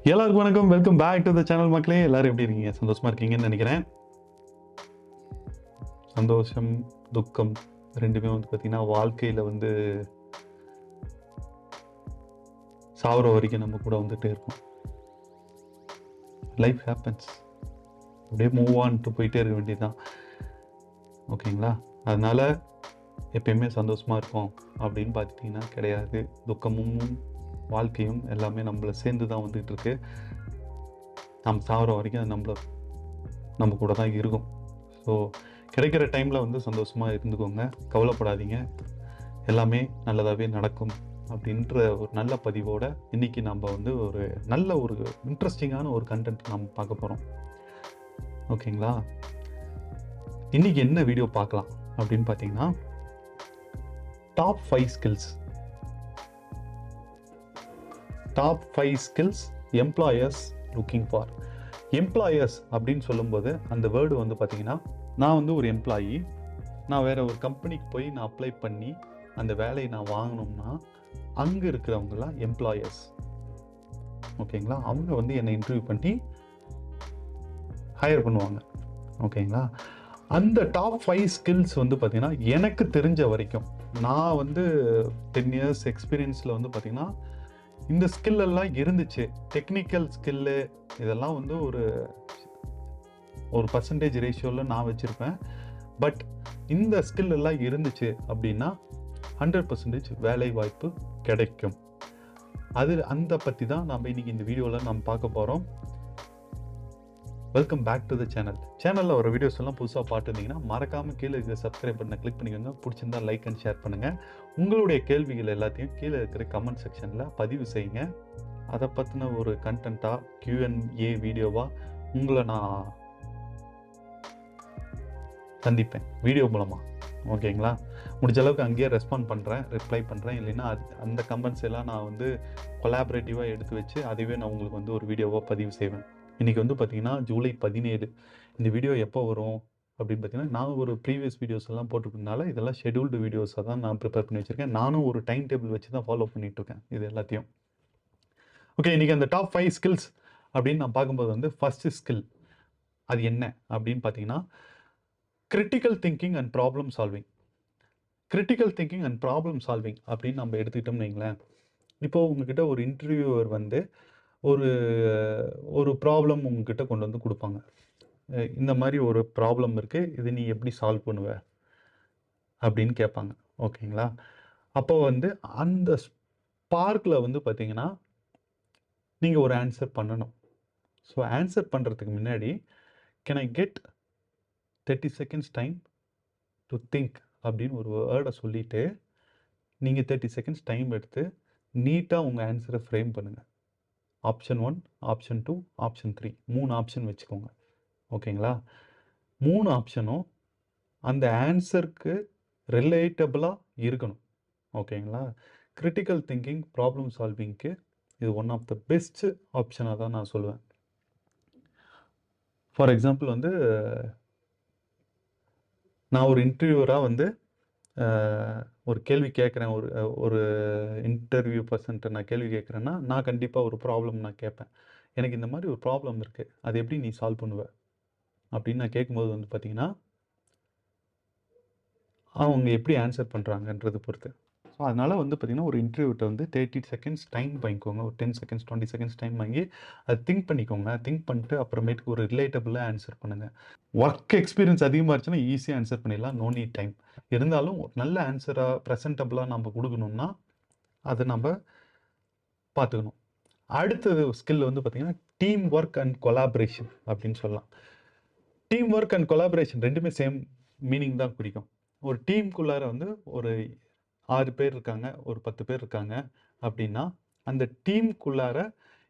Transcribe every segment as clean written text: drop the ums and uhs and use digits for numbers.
எல்லாருக்கும் வணக்கம். Welcome back to the channel மக்களே. எல்லாரும் எப்படி இருக்கீங்க? சந்தோஷமா இருக்கீங்கன்னு நினைக்கிறேன். சந்தோஷம் துக்கம் ரெண்டுமே வந்து பார்த்தீங்கன்னா வாழ்க்கையில் வந்து சாவர வரைக்கும் நம்ம கூட வந்துட்டே இருக்கும். லைஃப் ஹேப்பன்ஸ், அப்படியே மூவ் ஆன்ட்டு போயிட்டே இருக்க வேண்டியதுதான். ஓகேங்களா? அதனால எப்பயுமே சந்தோஷமாக இருக்கும் அப்படின்னு பார்த்துட்டிங்கன்னா கிடையாது. துக்கமும் வாழ்க்கையும் எல்லாமே நம்மளை சேர்ந்து தான் வந்துகிட்டு இருக்கு. நம்ம சாவர வரைக்கும் அது நம்ம கூட தான் இருக்கும். ஸோ கிடைக்கிற டைமில் வந்து சந்தோஷமாக இருந்துக்கோங்க, கவலைப்படாதீங்க, எல்லாமே நல்லதாகவே நடக்கும் அப்படின்ற ஒரு நல்ல பதிவோட இன்றைக்கி நம்ம வந்து ஒரு நல்ல ஒரு இன்ட்ரெஸ்டிங்கான ஒரு கண்டென்ட் நம்ம பார்க்க போகிறோம். ஓகேங்களா? இன்றைக்கி என்ன வீடியோ பார்க்கலாம் அப்படின்னு பார்த்தீங்கன்னா, top 5 skills employers looking for. Employers அப்படின்னு சொல்லும்போது அந்த வேர்டு வந்து பார்த்தீங்கன்னா, நான் வந்து ஒரு எம்ப்ளாயி, நான் வேறு ஒரு கம்பெனிக்கு போய் நான் அப்ளை பண்ணி அந்த வேலையை நான் வாங்கணும்னா அங்கே இருக்கிறவங்களாம் எம்ப்ளாயர்ஸ். ஓகேங்களா? அவங்க வந்து என்னை இன்டர்வியூ பண்ணி ஹையர் பண்ணுவாங்க. ஓகேங்களா? அந்த டாப் 5 ஸ்கில்ஸ் வந்து பார்த்திங்கன்னா எனக்கு தெரிஞ்ச வரைக்கும், நான் வந்து 10 இயர்ஸ் எக்ஸ்பீரியன்ஸில் வந்து பார்த்திங்கன்னா இந்த ஸ்கில் எல்லாம் இருந்துச்சு. டெக்னிக்கல் ஸ்கில்லு இதெல்லாம் வந்து ஒரு பர்சன்டேஜ் ரேஷியோவில் நான் வச்சுருப்பேன். பட் இந்த ஸ்கில் எல்லாம் இருந்துச்சு அப்படின்னா 100% வேலை வாய்ப்பு கிடைக்கும். அந்த பற்றி தான் நம்ம இன்றைக்கி இந்த வீடியோவில் நம்ம பார்க்க போகிறோம். வெல்கம் பேக் டு த சேனலில் வர வீடியோஸ் எல்லாம் புதுசாக பார்த்துருந்தீங்கன்னா மறக்காமல் கீழே இருக்கிற சப்ஸ்கிரைப் பண்ண கிளிக் பண்ணிக்கோங்க. பிடிச்சிருந்தா லைக் அண்ட் ஷேர் பண்ணுங்கள். உங்களுடைய கேள்விகள் எல்லாத்தையும் கீழே இருக்கிற கமெண்ட் செக்ஷனில் பதிவு செய்யுங்க. அதை பற்றின ஒரு கண்டென்ட்டாக Q&A வீடியோவாக உங்களை நான் சந்திப்பேன் வீடியோ மூலமாக. ஓகேங்களா? முடிஞ்ச அளவுக்கு அங்கேயே ரெஸ்பாண்ட் பண்ணுறேன், ரிப்ளை பண்ணுறேன். இல்லைன்னா அந்த கமெண்ட்ஸ் எல்லாம் நான் வந்து கொலாபரேட்டிவாக எடுத்து வச்சு அதுவே நான் உங்களுக்கு வந்து ஒரு வீடியோவாக பதிவு செய்வேன். இன்றைக்கி வந்து பார்த்திங்கன்னா ஜூலை 17. இந்த வீடியோ எப்போ வரும் அப்படின்னு பார்த்தீங்கன்னா, நான் ஒரு ப்ரீவியஸ் வீடியோஸ் எல்லாம் போட்டுக்கிறதுனால இதெல்லாம் ஷெடியூல்டு வீடியோஸாக தான் நான் ப்ரிப்பேர் பண்ணி வச்சுருக்கேன். நானும் ஒரு டைம் டேபிள் வச்சு தான் ஃபாலோ பண்ணிகிட்ருக்கேன் இது எல்லாத்தையும். ஓகே, இன்றைக்கி அந்த டாப் 5 ஸ்கில்ஸ் அப்படின்னு நான் பார்க்கும்போது வந்து ஃபஸ்ட்டு ஸ்கில் அது என்ன அப்படின்னு பார்த்தீங்கன்னா, critical thinking and problem solving. Critical thinking and problem solving அப்படின்னு நம்ம எடுத்துக்கிட்டோம்னு வைங்களேன். இப்போது உங்ககிட்ட ஒரு இன்டர்வியூவர் வந்து ஒரு ப்ராப்ளம் உங்ககிட்ட கொண்டு வந்து கொடுப்பாங்க. இந்த மாதிரி ஒரு ப்ராப்ளம் இருக்குது, இது நீ எப்படி சால்வ் பண்ணுவ அப்படின்னு கேட்பாங்க. ஓகேங்களா? அப்போ வந்து அந்த ஸ்பார்க்கில் வந்து பார்த்தீங்கன்னா நீங்கள் ஒரு ஆன்சர் பண்ணணும். ஸோ ஆன்சர் பண்ணுறதுக்கு முன்னாடி can I get 30 seconds time to think அப்படின்னு ஒரு வேர்டை சொல்லிவிட்டு நீங்கள் 30 செகண்ட்ஸ் டைம் எடுத்து நீட்டாக உங்கள் ஆன்சரை ஃப்ரேம் பண்ணுங்கள். ஆப்ஷன் 1, ஆப்ஷன் 2, ஆப்ஷன் 3 3 ஆப்ஷன் வச்சுக்கோங்க. ஓகேங்களா? 3 ஆப்ஷனும் அந்த ஆன்சருக்கு ரிலேட்டபிளாக இருக்கணும். ஓகேங்களா? கிரிட்டிக்கல் திங்கிங் ப்ராப்ளம் சால்விங்க்கு இது ஒன் ஆஃப் த பெஸ்ட் ஆப்ஷனாக தான் நான் சொல்லுவேன். ஃபார் எக்ஸாம்பிள் வந்து நான் ஒரு இன்டர்வியூவராக வந்து ஒரு கேள்வி கேட்குறேன், ஒரு இன்டர்வியூ பர்சன்ட்டு நான் கேள்வி கேட்குறேன்னா நான் கண்டிப்பாக ஒரு ப்ராப்ளம் நான் கேட்பேன். எனக்கு இந்த மாதிரி ஒரு ப்ராப்ளம் இருக்குது, அது எப்படி நீ சால்வ் பண்ணுவ அப்படின்னு நான் கேட்கும்போது வந்து பார்த்திங்கன்னா அவங்க எப்படி ஆன்சர் பண்ணுறாங்கன்றது பொறுத்து. ஸோ அதனால் வந்து பார்த்திங்கன்னா ஒரு இன்டர்வியூட்ட வந்து 30 செகண்ட்ஸ் டைம் வாங்கிக்கோங்க. ஒரு 10 செகண்ட்ஸ் 20 செகண்ட்ஸ் டைம் வாங்கி அதை திங்க் பண்ணிக்கோங்க. திங்க் பண்ணிட்டு அப்புறமேட்டுக்கு ஒரு ரிலேட்டபிளாக ஆன்சர் பண்ணுங்கள். ஒர்க் எக்ஸ்பீரியன்ஸ் அதிகமாக இருந்துச்சுன்னா ஈஸியாக ஆன்சர் பண்ணிடலாம், நோ நீட் டைம். இருந்தாலும் ஒரு நல்ல ஆன்சராக ப்ரெசன்டபுளாக நம்ம கொடுக்கணும்னா அதை நம்ம பார்த்துக்கணும். அடுத்தது ஸ்கில் வந்து பார்த்திங்கன்னா டீம் ஒர்க் அண்ட் கொலாபரேஷன் அப்படின்னு சொல்லலாம். டீம் ஒர்க் அண்ட் கொலாபரேஷன் ரெண்டுமே சேம் மீனிங் தான் குறிக்கும். ஒரு டீமுக்குள்ளார வந்து ஒரு 6 பேர் இருக்காங்க, ஒரு 10 பேர் இருக்காங்க அப்படின்னா அந்த டீமுக்குள்ளார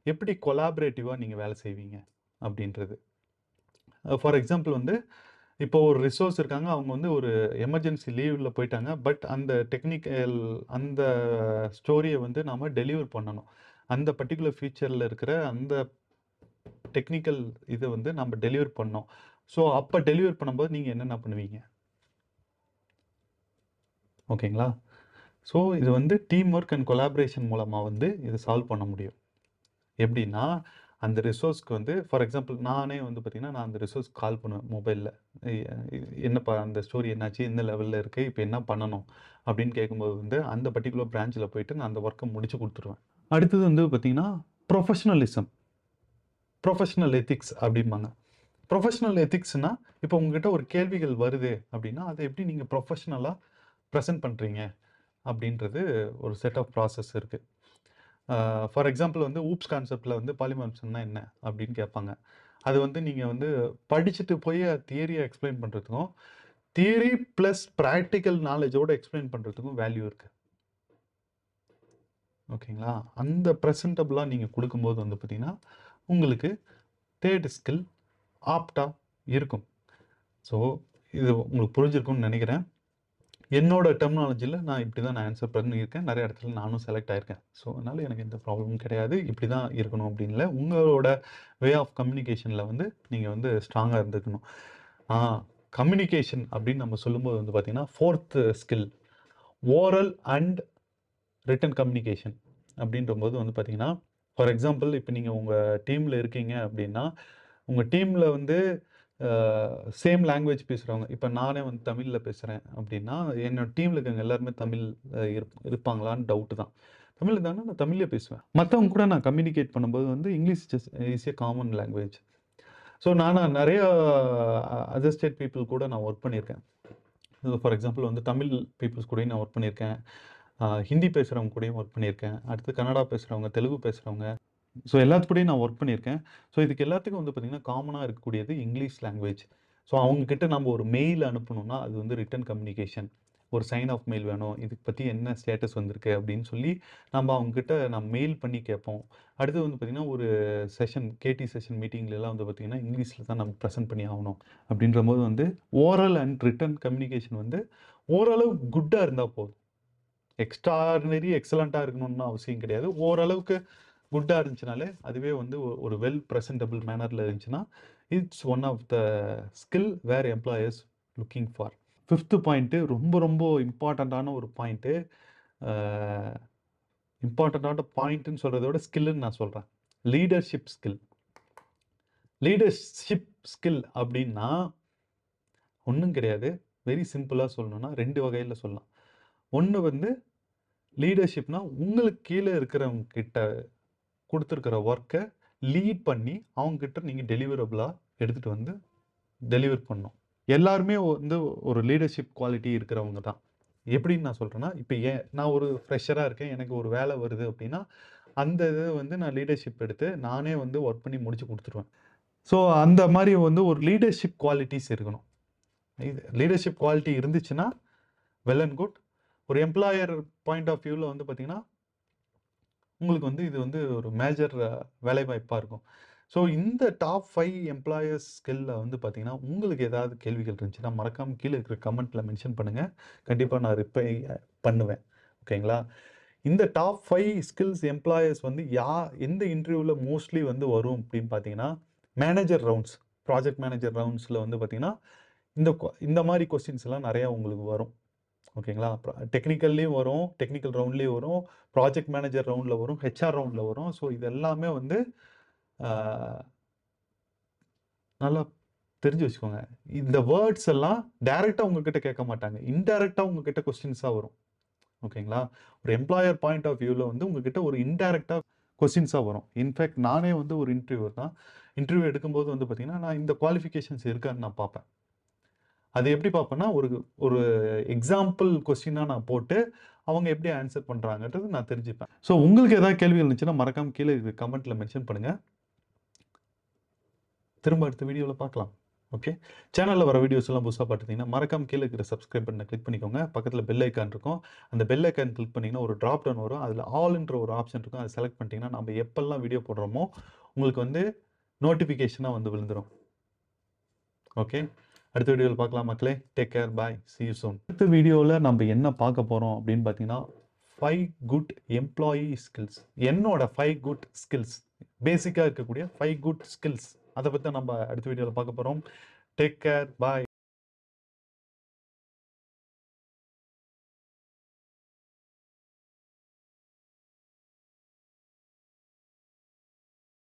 எப்படி கொலாபரேட்டிவாக நீங்கள் வேலை செய்வீங்க அப்படின்றது. ஃபார் எக்ஸாம்பிள் வந்து இப்போ ஒரு ரிசோர்ஸ் இருக்காங்க, அவங்க வந்து ஒரு எமர்ஜென்சி லீவில் போயிட்டாங்க. பட் அந்த அந்த ஸ்டோரியை வந்து நாம் டெலிவர் பண்ணணும். அந்த பர்டிகுலர் ஃபீச்சரில் இருக்கிற அந்த டெக்னிக்கல் இதை வந்து நம்ம டெலிவர் பண்ணோம். ஸோ அப்போ டெலிவர் பண்ணும்போது நீங்கள் என்னென்ன பண்ணுவீங்க? ஓகேங்களா? ஸோ இது வந்து டீம் ஒர்க் அண்ட் கொலாபரேஷன் மூலமாக வந்து இதை சால்வ் பண்ண முடியும். எப்படின்னா அந்த ரிசோர்ஸ்க்கு வந்து ஃபார் எக்ஸாம்பிள் நானே வந்து பார்த்தீங்கன்னா, நான் அந்த ரிசோர்ஸ்க்கு கால் பண்ணுவேன் மொபைல்ல. எ என்னப்பா அந்த ஸ்டோரி என்னாச்சு? எந்த லெவல்ல இருக்கு? இப்ப என்ன பண்ணணும்? அப்படின்னு கேட்கும்போது வந்து, அந்த பர்ட்டிகுலர் பிரான்ச்ல போயிட்டு நான் அந்த ஒர்க்க முடிச்சு குடுத்துருவேன். அடுத்தது வந்து பார்த்தீங்கன்னா, ப்ரொஃபஷனலிசம். ப்ரொஃபஷனல் எத்திக்ஸ் அப்படிம்பாங்க. ப்ரொஃபஷனல் எத்திக்ஸ்னா, இப்போ உங்ககிட்ட ஒரு கேள்விகள் வருது அப்படின்னா, அத எப்படி நீங்க ப்ரொஃபஷனலா பிரசன்ட் பண்றீங்க? அப்படின்றது ஒரு செட் ஆஃப் ப்ராசஸ் இருக்கு. ஃபார் எக்ஸாம்பிள் வந்து ஊப்ஸ் கான்செப்ட்ல வந்து பாலிமார்ஃபிசம்னா என்ன? அப்படின்னு கேட்பாங்க. அது வந்து நீங்க வந்து படிச்சுட்டு போய் தியரிய எக்ஸ்பிளைன் பண்றதுக்கும், தியரி பிளஸ் பிராக்டிகல் நாலேஜோட எக்ஸ்பிளைன் பண்றதுக்கும் வேல்யூ இருக்கு. ஓகேங்களா? அந்த பிரசன்டபிளா நீங்க குடுக்கும்போது வந்து பார்த்தீங்கன்னா, உங்களுக்கு தேர்ட் ஸ்கில் ஆப்ட்டா இருக்கும். ஸோ, இது உங்களுக்கு புரிஞ்சிருக்கும்னு நெனைக்கிறேன். என்னோட டெர்மினாலஜில நான் இப்படி தான் நான் ஆன்சர் பண்ணியிருக்கேன். நெறைய இடத்துல நானும் செலக்ட் ஆயிருக்கேன். ஸோ, அதனால எனக்கு எந்த ப்ராப்ளமும் கிடையாது. இப்படி தான் இருக்கணும் அப்படின்னு இல்ல. உங்களோட வே ஆஃப் கம்யூனிகேஷன்ல வந்து நீங்க வந்து ஸ்ட்ராங்கா இருந்துக்கணும். ஆ கம்யூனிகேஷன் அப்படின்னு நம்ம சொல்லும்போது வந்து பார்த்தீங்கன்னா, 4த் skill oral and written communication அப்படின்றபோது வந்து பார்த்தீங்கன்னா, ஃபார் எக்ஸாம்பிள் இப்ப நீங்க உங்க டீம்ல இருக்கீங்க அப்படின்னா, உங்க டீம்ல வந்து சேம் லாங்குவேஜ் பேசுறவங்க, இப்ப நானே வந்து தமிழ்ல பேசுறேன் அப்படின்னா, என்னோட டீம்ல இருக்கவங்க எல்லாருமே தமிழ் இருப்பாங்களான்னு டவுட் தான். தமிழ் இருந்தாங்கன்னா நான் தமிழ்லயே பேசுவேன். மத்தவங்க கூட நான் கம்யூனிகேட் பண்ணும்போது வந்து English is a common language. So நானா நெறைய அதர் ஸ்டேட் பீப்பிள் கூட நான் ஒர்க் பண்ணியிருக்கேன். ஃபார் எக்ஸாம்பிள் வந்து தமிழ் பீப்பிள்ஸ் கூடயும் நான் ஒர்க் பண்ணியிருக்கேன். ஹிந்தி பேசுறவங்க கூடயும் ஒர்க் பண்ணியிருக்கேன். அடுத்து கன்னடா பேசுறவங்க, தெலுங்கு பேசுறவங்க. ஸோ எல்லாத்து கூடயும் நான் ஒர்க் பண்ணியிருக்கேன். ஸோ இதுக்கு எல்லாத்துக்கும் வந்து பார்த்தீங்கன்னா, காமனா இருக்கக்கூடியது இங்கிலீஷ் லாங்குவேஜ். ஸோ அவங்க கிட்ட நம்ம ஒரு மெயில் அனுப்பணும்னா, அது வந்து ரிட்டன் கம்யூனிகேஷன். ஒரு சைன் ஆஃப் மெயில் வேணும். இதுக்கு பத்தி என்ன ஸ்டேட்டஸ் வந்திருக்கு அப்படின்னு சொல்லி, நம்ம அவங்ககிட்ட நான் மெயில் பண்ணி கேட்போம். அடுத்து வந்து பார்த்தீங்கன்னா, ஒரு கேடி செஷன் மீட்டிங்லலாம் வந்து பார்த்தீங்கன்னா, இங்கிலீஷ்ல தான் நம்ம பிரசன்ட் பண்ணி ஆகணும். அப்படின்றபோது வந்து ஓரல் அண்ட் ரிட்டன் கம்யூனிகேஷன் வந்து ஓரளவு குட்டா இருந்தா போதும். எக்ஸ்ட்ரார்டினரி, எக்ஸலன்ட்டா இருக்கணும்னு அவசியம் கிடையாது. ஓரளவுக்கு குட்டா இருந்துச்சுனாலே, அதுவே வந்து ஒரு வெல் பிரசன்டபிள் மேனர்ல இருந்துச்சுன்னா, it's one of the skill where employers looking for. 5த் பாயிண்ட் ரொம்ப ரொம்ப இம்பார்ட்டன்ட்டான ஒரு பாயிண்ட். அ இம்பார்ட்டன்ட்டான பாயிண்ட்ன்னு சொல்றத விட ஸ்கில்ன்னு நான் சொல்றேன். Leadership skill. லீடர்ஷிப் ஸ்கில் அப்படின்னா ஒண்ணும் கிடையாது. வெரி சிம்பிளா சொல்லணும்னா 2 வகையில சொல்லலாம். ஒண்ணு வந்து லீடர்ஷிப்னா உங்களுக்கு கீழ இருக்கிறவங்க கிட்ட குடுத்திருக்கிற வொர்க்க லீட் பண்ணி அவங்க கிட்ட நீங்க டெலிவரபிளா எடுத்துட்டு வந்து டெலிவர் பண்ணணும். எல்லாருமே வந்து ஒரு லீடர்ஷிப் குவாலிட்டி இருக்கிறவங்க தான். எப்படின்னு நான் சொல்றேன்னா, இப்ப நான் ஒரு ஃப்ரெஷரா இருக்கேன். எனக்கு ஒரு வேலை வருது அப்படின்னா, அந்த இத வந்து நான் லீடர்ஷிப் எடுத்து நானே வந்து வொர்க் பண்ணி முடிச்சு குடுத்துருவேன். ஸோ அந்த மாரி வந்து ஒரு லீடர்ஷிப் குவாலிட்டிஸ் இருக்கணும். இது லீடர்ஷிப் குவாலிட்டி இருந்துச்சுன்னா, வெல் அண்ட் குட். ஒரு எம்ப்ளாயர் பாயிண்ட் ஆஃப் வியூல வந்து பார்த்தீங்கன்னா, உங்களுக்கு வந்து இது வந்து ஒரு மேஜர் வேலைவாய்ப்பா இருக்கும். ஸோ இந்த டாப் 5 எம்ப்ளாயர்ஸ் ஸ்கில்ல வந்து பார்த்தீங்கன்னா, உங்களுக்கு ஏதாவது கேள்விகள் இருந்துச்சுன்னா, மறக்காம கீழ இருக்கிற கமெண்ட்ல மென்ஷன் பண்ணுங்க. கண்டிப்பா நான் ரிப்ளை பண்ணுவேன். ஓகேங்களா? இந்த டாப் 5 ஸ்கில்ஸ் எம்ப்ளாயர்ஸ் வந்து எந்த இன்டர்வியூல மோஸ்ட்லி வந்து வரும் அப்படின்னு பார்த்தீங்கன்னா, மேனேஜர் ரவுண்ட்ஸ், ப்ராஜெக்ட் மேனேஜர் ரவுண்ட்ஸ்ல வந்து பார்த்தீங்கன்னா, இந்த மாரி கொஸ்டின்ஸ் எல்லாம் நெறைய உங்களுக்கு வரும். ஓகேங்களா? டெக்னிக்கல்லயும் வரும், டெக்னிக்கல் ரவுண்ட்லயும் வரும், ப்ராஜெக்ட் மேனேஜர் ரவுண்ட்ல வரும், ஹெச்ஆர் ரவுண்ட்ல வரும். ஸோ இது எல்லாமே வந்து ஆ நல்லா தெரிஞ்சு வச்சுக்கோங்க. இந்த வேர்ட்ஸ் எல்லாம் டைரக்ட்டா உங்ககிட்ட கேட்க மாட்டாங்க. இன்டைரக்ட்டா உங்ககிட்ட கொஸ்டின்ஸா வரும். ஓகேங்களா? ஒரு எம்ப்ளாயர் பாயிண்ட் ஆஃப் வியூல வந்து உங்ககிட்ட ஒரு இன்டைரக்ட்டா கொஸ்டின்ஸா வரும். இன்ஃபாக்ட் நானே வந்து ஒரு இன்டர்வியூவர் தான். இன்டர்வியூ எடுக்கும்போது வந்து பார்த்தீங்கன்னா, நான் இந்த குவாலிஃபிகேஷன்ஸ் இருக்கான்னு நான் பார்ப்பேன். அது எப்படி பார்ப்பேன்னா, ஒரு ஒரு எக்ஸாம்பிள் கொஸ்டினா நான் போட்டு, அவங்க எப்படி ஆன்சர் பண்றாங்கன்றது நான் தெரிஞ்சுப்பேன். ஸோ உங்களுக்கு ஏதாவது கேள்விகள் இருந்துச்சுன்னா, மறக்காம கீழ இருக்கிற கமெண்ட்ல மென்ஷன் பண்ணுங்க. திரும்ப அடுத்த வீடியோல பார்க்கலாம். ஓகே. சேனல்ல வர வீடியோஸ் எல்லாம் புதுசா பார்த்துட்டீங்கன்னா, மறக்காம கீழ இருக்கிற சப்ஸ்கிரைப் பட்டன கிளிக் பண்ணிக்கோங்க. பக்கத்துல பெல் ஐகான் இருக்கும். அந்த பெல் ஐகான் கிளிக் பண்ணீங்கன்னா, ஒரு டிராப் டவுன் வரும். அதுல ஆல்ன்ற ஒரு ஆப்ஷன் இருக்கும். அத செலக்ட் பண்ணிட்டீங்கன்னா, நம்ம எப்பல்லாம் வீடியோ போடுறோமோ, உங்களுக்கு வந்து நோட்டிஃபிகேஷனா வந்து விழுந்துரும். ஓகே. அடுத்த வீடியோல பார்க்கலாம் மக்களே. Take care. Bye. see you soon. அடுத்த வீடியோல நம்ம என்ன பார்க்க போறோம் அப்படின்னு பார்த்தீங்கன்னா, 5 குட் எம்ப்ளாயி ஸ்கில்ஸ். என்னோட 5 குட் ஸ்கில்ஸ். பேசிக்கா இருக்கக்கூடிய 5 குட் ஸ்கில்ஸ். அத பத்தி நம்ம அடுத்த வீடியோல பார்க்க போறோம். Take care. பாய்.